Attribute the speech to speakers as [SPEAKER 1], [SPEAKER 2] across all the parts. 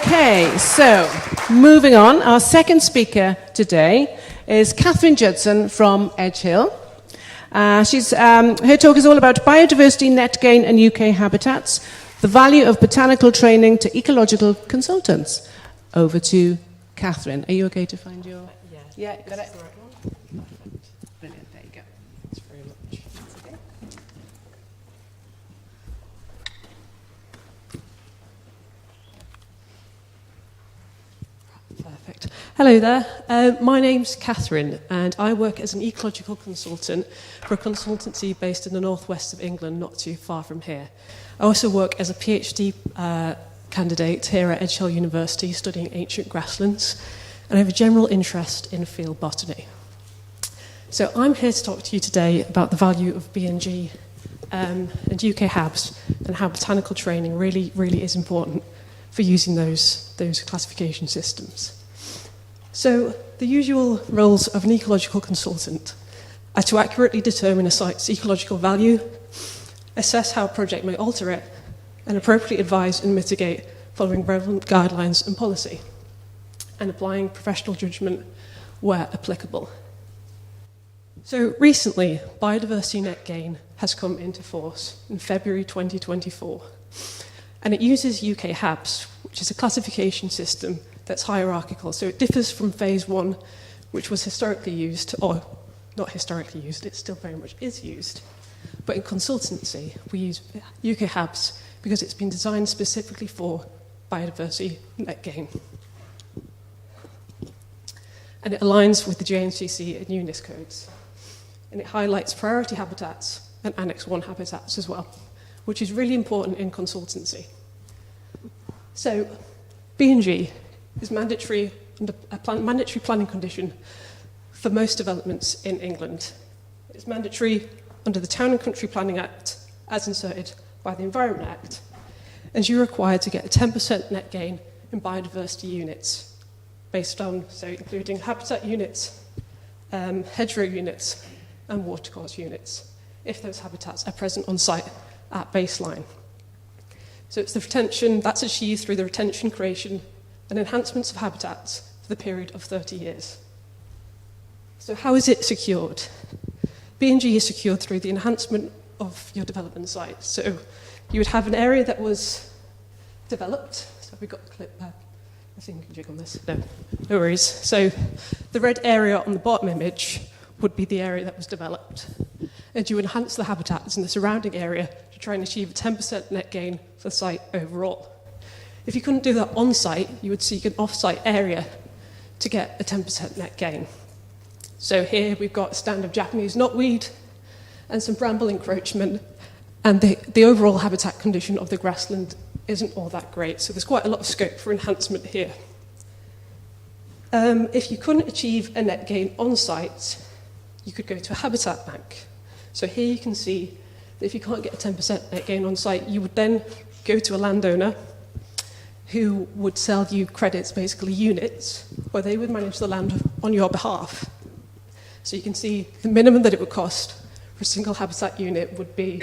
[SPEAKER 1] Okay, so moving on, our second speaker today is Katherine Judson from Edge Hill. Her talk is all about biodiversity, net gain and UK habitats, the value of botanical training to ecological consultants. Over to Katherine. Are you okay to find your... Yeah, got it. Brilliant, there you go. Thanks very much. Okay.
[SPEAKER 2] Perfect. Hello there. My name's Katherine, and I work as an ecological consultant for a consultancy based in the northwest of England, not too far from here. I also work as a PhD candidate here at Edge Hill University, studying ancient grasslands, and I have a general interest in field botany. So I'm here to talk to you today about the value of BNG and UK Habs, and how botanical training really is important for using those classification systems. So the usual roles of an ecological consultant are to accurately determine a site's ecological value, assess how a project may alter it, and appropriately advise and mitigate following relevant guidelines and policy, and applying professional judgment where applicable. So recently, biodiversity net gain has come into force in February 2024, and it uses UK Habs, which is a classification system that's hierarchical. So it differs from phase one, which was historically used, or not historically used, it still very much is used. But in consultancy, we use UK Habs because it's been designed specifically for biodiversity net gain. And it aligns with the JNCC and UNIS codes. And it highlights priority habitats and Annex 1 habitats as well, which is really important in consultancy. So BNG is mandatory planning condition for most developments in England. It's mandatory under the Town and Country Planning Act as inserted by the Environment Act, and you're required to get a 10% net gain in biodiversity units based on, so including habitat units, hedgerow units and watercourse units, if those habitats are present on site at baseline. So it's the retention that's achieved through the retention, creation and enhancements of habitats for the period of 30 years. So how is it secured? BNG is secured through the enhancement of your development site. So you would have an area that was developed. So we've got the clip there. I think you can jig on this. No worries. So the red area on the bottom image would be the area that was developed. And you enhance the habitats in the surrounding area to try and achieve a 10% net gain for the site overall. If you couldn't do that on site, you would seek an off-site area to get a 10% net gain. So here we've got a stand of Japanese knotweed and some bramble encroachment, and the overall habitat condition of the grassland isn't all that great, so there's quite a lot of scope for enhancement here. If you couldn't achieve a net gain on site, you could go to a habitat bank. So here you can see that if you can't get a 10% net gain on site, you would then go to a landowner who would sell you credits, basically units, where they would manage the land on your behalf. So you can see the minimum that it would cost for a single habitat unit would be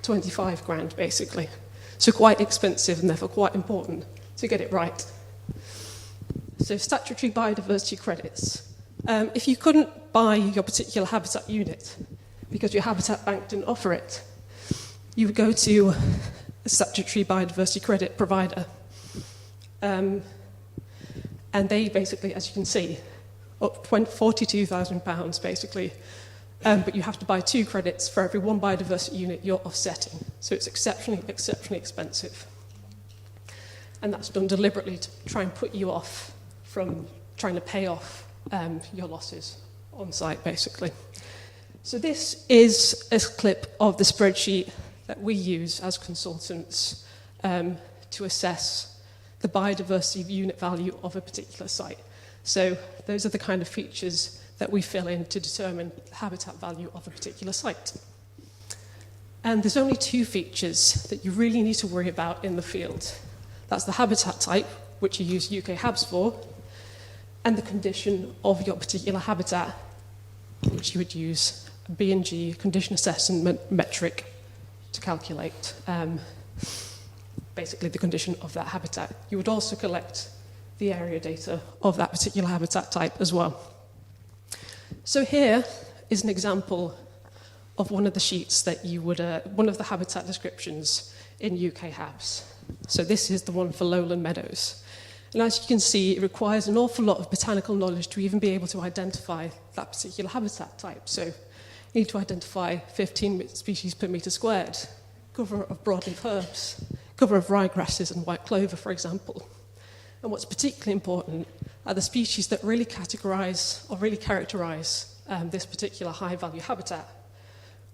[SPEAKER 2] 25 grand, basically. So quite expensive and therefore quite important to get it right. So statutory biodiversity credits. If you couldn't buy your particular habitat unit because your habitat bank didn't offer it, you would go to a statutory biodiversity credit provider. And they basically, as you can see, up £42,000 basically, but you have to buy 2 credits for every 1 biodiversity unit you're offsetting. So it's exceptionally expensive. And that's done deliberately to try and put you off from trying to pay off your losses on site, basically. So this is a clip of the spreadsheet that we use as consultants to assess the biodiversity unit value of a particular site. So those are the kind of features that we fill in to determine the habitat value of a particular site. And there's only 2 features that you really need to worry about in the field. That's the habitat type, which you use UK Habs for, and the condition of your particular habitat, which you would use a BNG condition assessment metric to calculate basically the condition of that habitat. You would also collect the area data of that particular habitat type as well. So here is an example of one of the sheets that you would, one of the habitat descriptions in UK Habs. So this is the one for lowland meadows. And as you can see, it requires an awful lot of botanical knowledge to even be able to identify that particular habitat type. So you need to identify 15 species per metre squared, cover of broadleaf herbs, cover of ryegrasses and white clover, for example. And what's particularly important are the species that really categorise or really characterise this particular high-value habitat.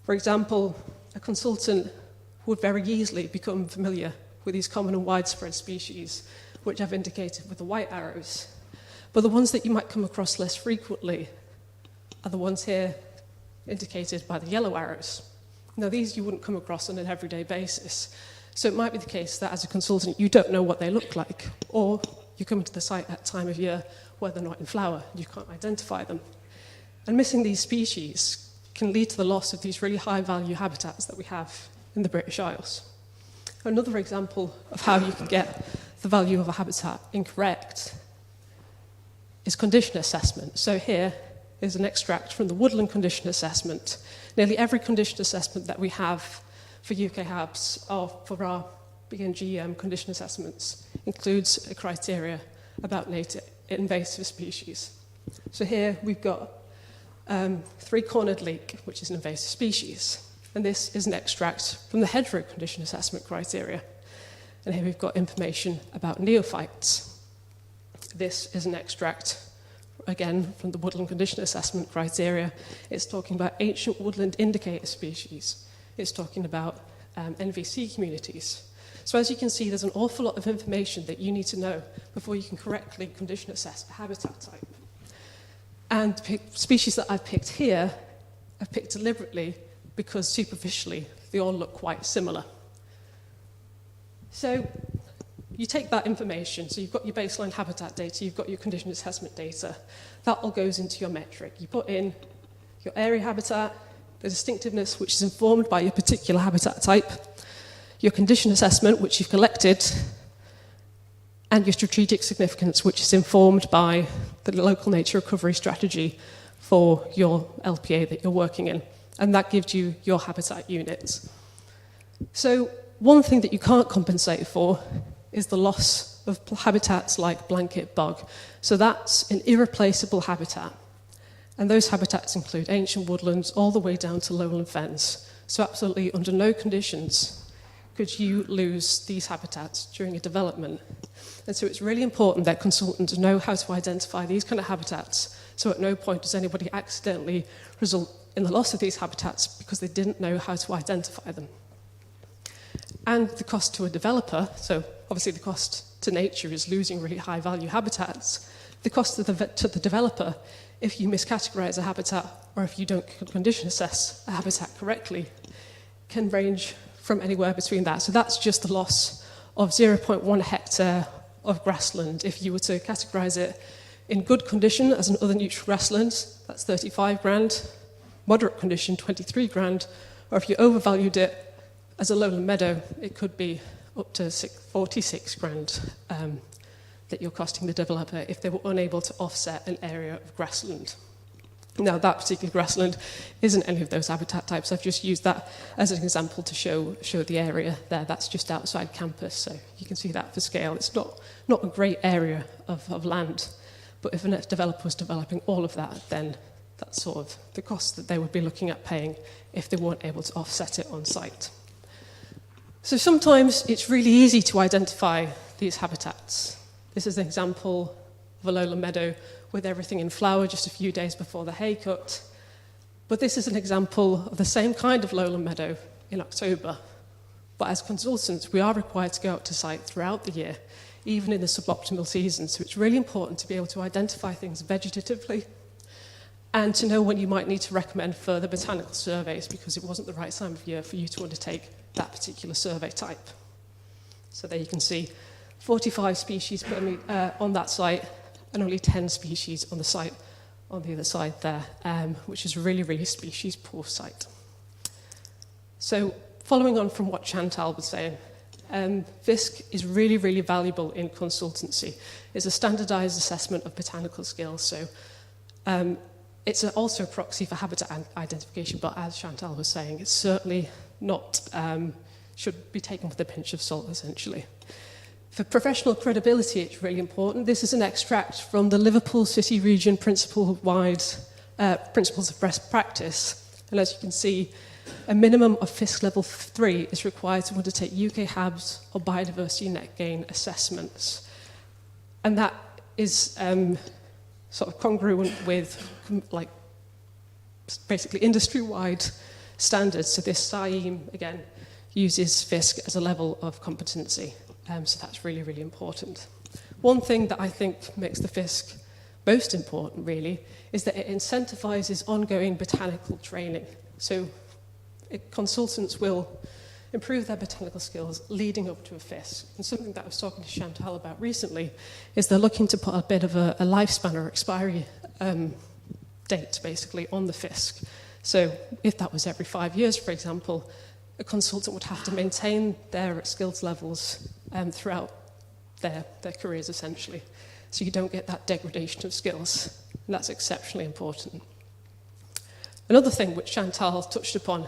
[SPEAKER 2] For example, a consultant would very easily become familiar with these common and widespread species, which I've indicated with the white arrows. But the ones that you might come across less frequently are the ones here indicated by the yellow arrows. Now, these you wouldn't come across on an everyday basis. So it might be the case that as a consultant, you don't know what they look like, or you come to the site at a time of year where they're not in flower, you can't identify them. And missing these species can lead to the loss of these really high-value habitats that we have in the British Isles. Another example of how you can get the value of a habitat incorrect is condition assessment. So here is an extract from the Woodland Condition Assessment. Nearly every condition assessment that we have for UK Habs, or for our BNG condition assessments, includes a criteria about native invasive species. So here we've got three-cornered leek, which is an invasive species. And this is an extract from the hedgerow condition assessment criteria. And here we've got information about neophytes. This is an extract, again, from the woodland condition assessment criteria. It's talking about ancient woodland indicator species. It's talking about NVC communities. So as you can see, there's an awful lot of information that you need to know before you can correctly condition assess a habitat type. And the species that I've picked here, I've picked deliberately because superficially they all look quite similar. So you take that information, so you've got your baseline habitat data, you've got your condition assessment data, that all goes into your metric. You put in your area habitat, the distinctiveness, which is informed by your particular habitat type, your condition assessment, which you've collected, and your strategic significance, which is informed by the local nature recovery strategy for your LPA that you're working in. And that gives you your habitat units. So one thing that you can't compensate for is the loss of habitats like blanket bog. So that's an irreplaceable habitat. And those habitats include ancient woodlands all the way down to lowland fens. So absolutely under no conditions could you lose these habitats during a development. And so it's really important that consultants know how to identify these kind of habitats, so at no point does anybody accidentally result in the loss of these habitats because they didn't know how to identify them. And the cost to a developer, so obviously the cost to nature is losing really high value habitats. The cost to the developer, if you miscategorize a habitat or if you don't condition assess a habitat correctly, can range from anywhere between that. So that's just the loss of 0.1 hectare of grassland. If you were to categorize it in good condition as an other neutral grassland, that's 35 grand, moderate condition, 23 grand, or if you overvalued it as a lowland meadow, it could be up to 46 grand that you're costing the developer if they were unable to offset an area of grassland. Now, that particular grassland isn't any of those habitat types. I've just used that as an example to show the area there. That's just outside campus, so you can see that for scale. It's not a great area of land, but if a developer was developing all of that, then that's sort of the cost that they would be looking at paying if they weren't able to offset it on site. So sometimes it's really easy to identify these habitats. This is an example of a lowland meadow with everything in flower just a few days before the hay cut. But this is an example of the same kind of lowland meadow in October. But as consultants, we are required to go out to site throughout the year, even in the suboptimal season. So it's really important to be able to identify things vegetatively and to know when you might need to recommend further botanical surveys because it wasn't the right time of year for you to undertake that particular survey type. So there you can see 45 species on that site and only 10 species on the site on the other side there, which is a really, really species poor site. So following on from what Chantal was saying, FISC is really, really valuable in consultancy. It's a standardized assessment of botanical skills. So it's also a proxy for habitat identification, but as Chantal was saying, it's certainly not, should be taken with a pinch of salt, essentially. For professional credibility, it's really important. This is an extract from the Liverpool City Region Principles of Best Practice. And as you can see, a minimum of FISC level 3 is required to undertake UK HABs or biodiversity net gain assessments. And that is sort of congruent with like basically industry-wide standards. So this SIEM, again, uses FISC as a level of competency. So that's really, really important. One thing that I think makes the FISC most important, really, is that it incentivizes ongoing botanical training. So consultants will improve their botanical skills leading up to a FISC. And something that I was talking to Chantal about recently is they're looking to put a bit of a lifespan or expiry date, basically, on the FISC. So if that was every 5 years, for example, a consultant would have to maintain their skills levels throughout their careers, essentially. So you don't get that degradation of skills. And that's exceptionally important. Another thing which Chantal touched upon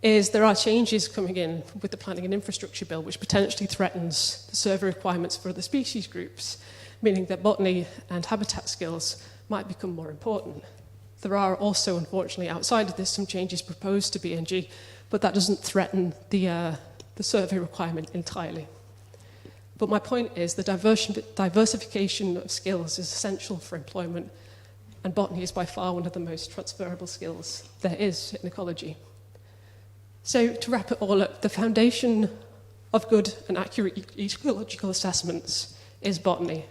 [SPEAKER 2] is there are changes coming in with the Planning and Infrastructure Bill which potentially threatens the survey requirements for the species groups, meaning that botany and habitat skills might become more important. There are also, unfortunately, outside of this, some changes proposed to BNG, but that doesn't threaten the survey requirement entirely. But my point is the diversification of skills is essential for employment, and botany is by far one of the most transferable skills there is in ecology. So to wrap it all up, the foundation of good and accurate ecological assessments is botany.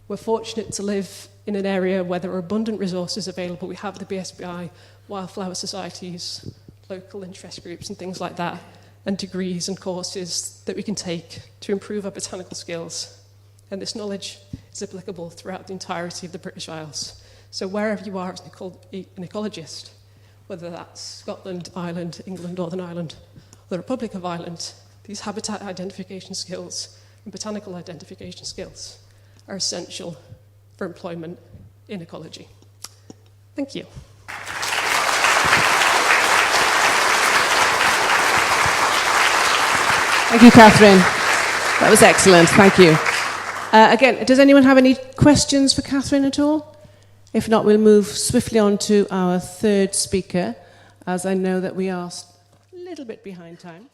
[SPEAKER 2] We're fortunate to live in an area where there are abundant resources available. We have the BSBI, wildflower societies, local interest groups and things like that, and degrees and courses that we can take to improve our botanical skills. And this knowledge is applicable throughout the entirety of the British Isles. So wherever you are as an ecologist, whether that's Scotland, Ireland, England, Northern Ireland, or the Republic of Ireland, these habitat identification skills and botanical identification skills are essential for employment in ecology. Thank you.
[SPEAKER 1] Thank you, Katherine. That was excellent. Thank you. Again, does anyone have any questions for Katherine at all? If not, we'll move swiftly on to our third speaker, as I know that we are a little bit behind time.